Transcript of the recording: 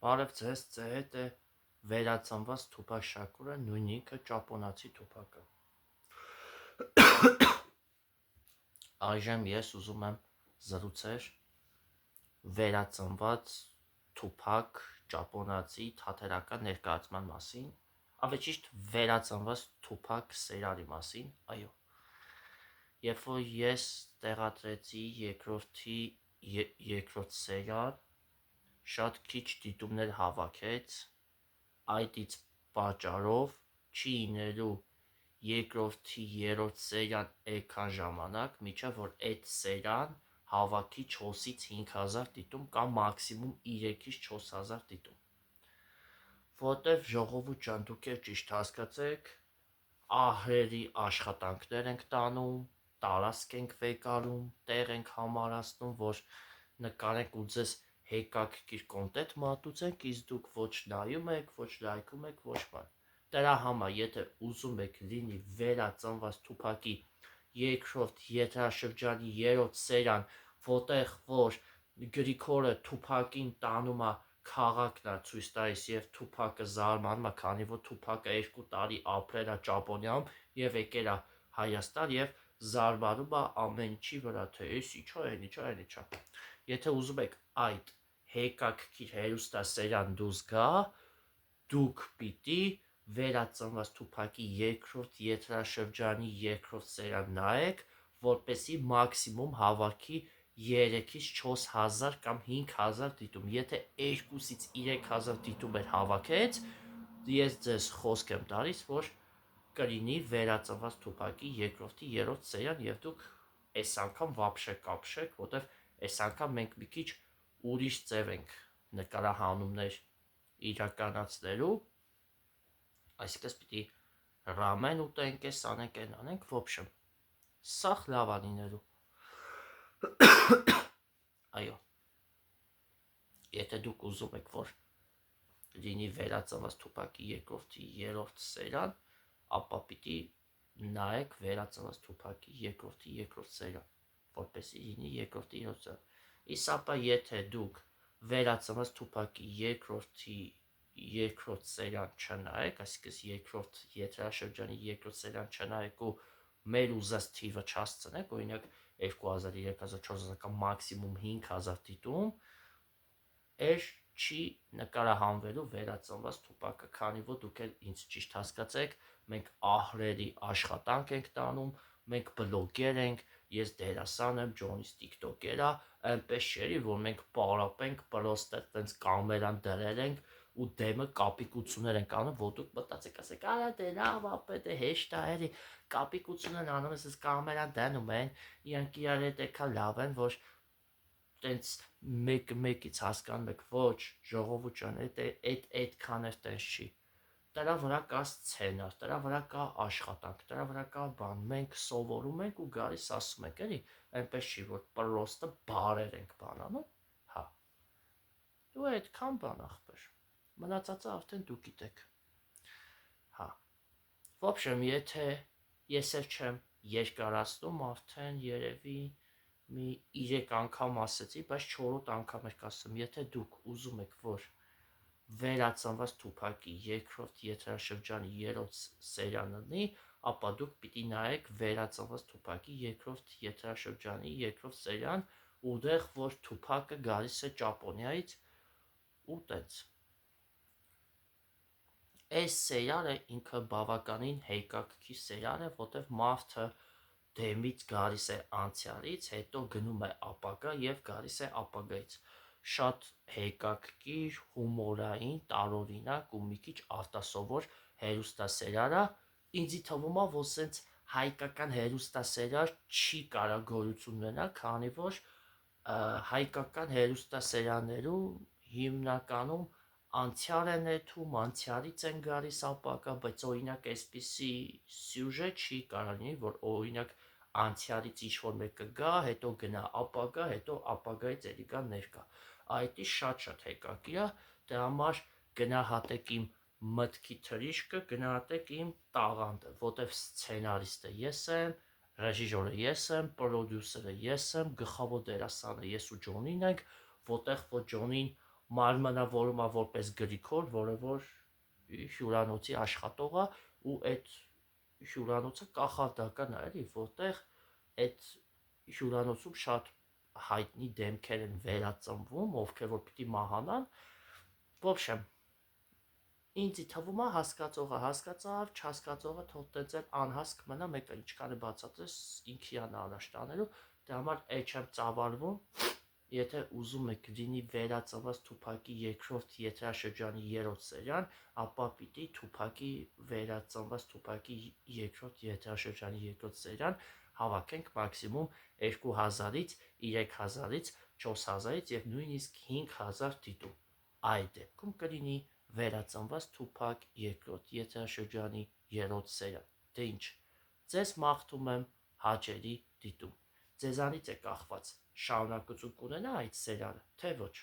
Բարև ձեզ, ձեր հետ է վերածնված Թուփակ Շաքուրը, նույն ինքը ճապոնացի Թուփակը։ Այժմ ես ուզում եմ զրուցել վերածնված Թուփակ ճապոնացի թատերական ներկայացման մասին, ավելի ճիշտ վերածնված Թուփակ սերիալի մասին, այո։ Երբ որ ես տեղադրեցի երկրորդ սերիալ, շատ քիչ դիտումներ հավաքեց, այդից պատճառով չի ինելու երկրորդի երրորդ սերիան այդքան ժամանակ, մինչև որ այդ սերիան հավաքի 4-ից 5,000 դիտում կամ մաքսիմում 3-ից 4,000 դիտում, որտև ժողովուրդ ջան, դուք էլ ճիշտ հասկացեք, ահրերի աշխատանքներ ենք տանում, տարածք ենք վեկարում, տեղ ենք համարացնում, որ նկարենք ու ձեզ հետաքրքիր կոնտենտ մատուցենք, իսկ դուք ոչ նայում եք, ոչ լայքում եք, ոչ բան։ Դրա համար, եթե ուզում եք լինի վերածնված Թուփակի երկրորդ եթերաշրջանի երրորդ սերիան, որտեղ որ Գրիգորը Թուփակին տանում է քաղաքն է ցույց տալիս եւ Թուփակը զարմանում է, քանի որ Թուփակը 2 տարի ապրել է Ճապոնիայում եւ եկել է Հայաստան եւ զարմանում է ամեն ինչի վրա, թե էս ինչա։ Եթե ուզում եք այդ հետաքրքիր հերոստասերիան դուրս գա, դուք պիտի վերածնված Թուփակի երկրորդ եթերաշրջանի երկրորդ սերիան նայեք, որպեսզի մաքսիմում հավաքի 3-ից 4,000 կամ 5,000 դիտում։ Եթե 2-ից 3,000 դիտումներ հավաքեց, ես ձեզ խոսք եմ տալիս, որ կլինի վերածնված Թուփակի երկրորդի երրորդ սերիան եւ դուք այս անգամ վաբշե կապշեք, որտեվ այս անգամ մենք մի քիչ ուրիշ ձև ենք նկարահանումներ իրականացնելու, այսինքն պիտի ռամեն ուտենք, էս անենք, այն անենք, ոբշեմ, սաղ լավ է լինելու։ Այո, եթե դուք ուզում եք, որ լինի վերածնված Թուփակի երկրորդի երրորդ սերիան, ապա պիտի նայեք վերածնված Թուփակի երկրորդի երրորդ սերիան, որպեսզի լինի երկրորդի երրորդ սերիան։ Իսկ ապա եթե դուք վերածնված Թուփակի երկրորդի երկրորդ սերիան չնայեք, այսինքն երկրորդ եթերաշրջանի երկրորդ սերիան չնայեք ու մեր ուզած թիվը չհասցնեք, օրինակ 2,000, 3,000, 4,000 կամ մաքսիմում 5,000 դիտում, այս չի նկարահանվելու վերածնված Թուփակը, քանի որ դուք էլ ինձ ճիշտ հասկացեք, մենք ահրերի աշխատանք ենք տանում, մենք բլոգեր ենք, ես դերասան եմ, Ջոնիս տիկտոկեր է, այնպես չէ, որ մենք պարապենք, պրոստը տենց կամերան դրել ենք ու դեմը կապիկություններ ենք անում, որ դուք մտածեք, ասեք, արա դե լավ ապե դե հեշտ է, էլի կապիկություններ անում ես, այս կամերան դնում են, իրանք իրար հետ եկա լավ են, որ տենց մեկից հասկանում եք, ոչ, ժողովուրդ ջան, այդքան էլ տենց չի։ Դրա վրա կա սցենար, դրա վրա կա աշխատանք, դրա վրա կա բան, մենք սովորում ենք ու գալիս ասում ենք, էլի, այնպես չի, որ պրոստը բարեր ենք բանանում, հա։ Դու այդքան բան ախպեր, մնացածը արդեն դու գիտեք, հա։ Ոբշեմ, եթե ես էլ չեմ երկարացնում, արդեն երևի մի 3 անգամ ասեցի, բայց 4-րդ անգամ եք ասում, եթե դուք ուզում եք, որ վերածնված Թուփակի երկրորդ եթերաշրջանի երրորդ սերիան լինի, ապա դուք պիտի նայեք վերածնված Թուփակի երկրորդ եթերաշրջանի երկրորդ սերիան, ուտեղ որ Թուփակը գալիս է Ճապոնիայից ու տենց։ Այս սերիալը ինքը բավականին հետաքրքիր սերիալ է, որտեղ մարդը դեմից գալիս է անցյալից, հետո գնում է ապագա եւ գալիս է ապագայից։ Շատ հետաքրքիր, հումորային, տարօրինակ ու մի քիչ արտասովոր հերոստասերիալ է։ Ինձ թվում է, որ սենց հայկական հերոստասերիալ չի կարող գոյություն ունենալ, քանի որ հայկական հերոստասերիալներու հիմնականում անցյալ են նետում, անցյալից են գալիս ապագա, բայց օրինակ այսպիսի սյուժե չի կարող լինի, որ օրինակ անցյալից ինչ-որ մեկը գա, հետո գնա ապագա, հետո ապագայից էլի գա ներկա։ Այդի շատ հետաքրքիր է, դրա համար գնահատեք իմ մտքի թրիշկը, գնահատեք իմ տաղանդը, որտեվ սցենարիստը ես եմ, ռեժիսորը ես եմ, պրոդյուսերը ես եմ, գլխավոր դերասանը ես ու Ջոնին ենք, որտեղ որ Ջոնին մարմնավորում է որպես Գրիգոր, որը որ հյուրանոցի աշխատող է, ու այդ հյուրանոցը կախարդական է, էլի, որտեղ այդ հյուրանոցում շատ հայտնի դեմքեր են վերածնվում, ովքեր որ պիտի մահանան։ Ոբշեմ, ինձ թվում է հասկացողը հասկացավ, չհասկացողը թող տենց էլ անհասկ մնա, մեկը ինչքան է բացատրես ինքի անա առաջ տանելու, դե համար էլ չեմ ծավալվում։ Եթե ուզում եք լինի վերածնված Թուփակի երկրորդ եթերաշրջանի 3-րդ սերիան, ապա պիտի Թուփակի վերածնված Թուփակի երկրորդ եթերաշրջանի 2-րդ սերիան հավաքենք մաքսիմում 2000-ից, 3000-ից, 4000-ից եւ նույնիսկ 5000 դիտում։ Այդ դեպքում կլինի վերածնված Թուփակ երկրորդ եթերաշրջանի 3-րդ սերիան։ Դե ինչ, ձեզ մաղթում եմ հաճելի դիտում։ Ձեզանից է կախված շարունակություն կունենա այդ սերիալը, թե ոչ։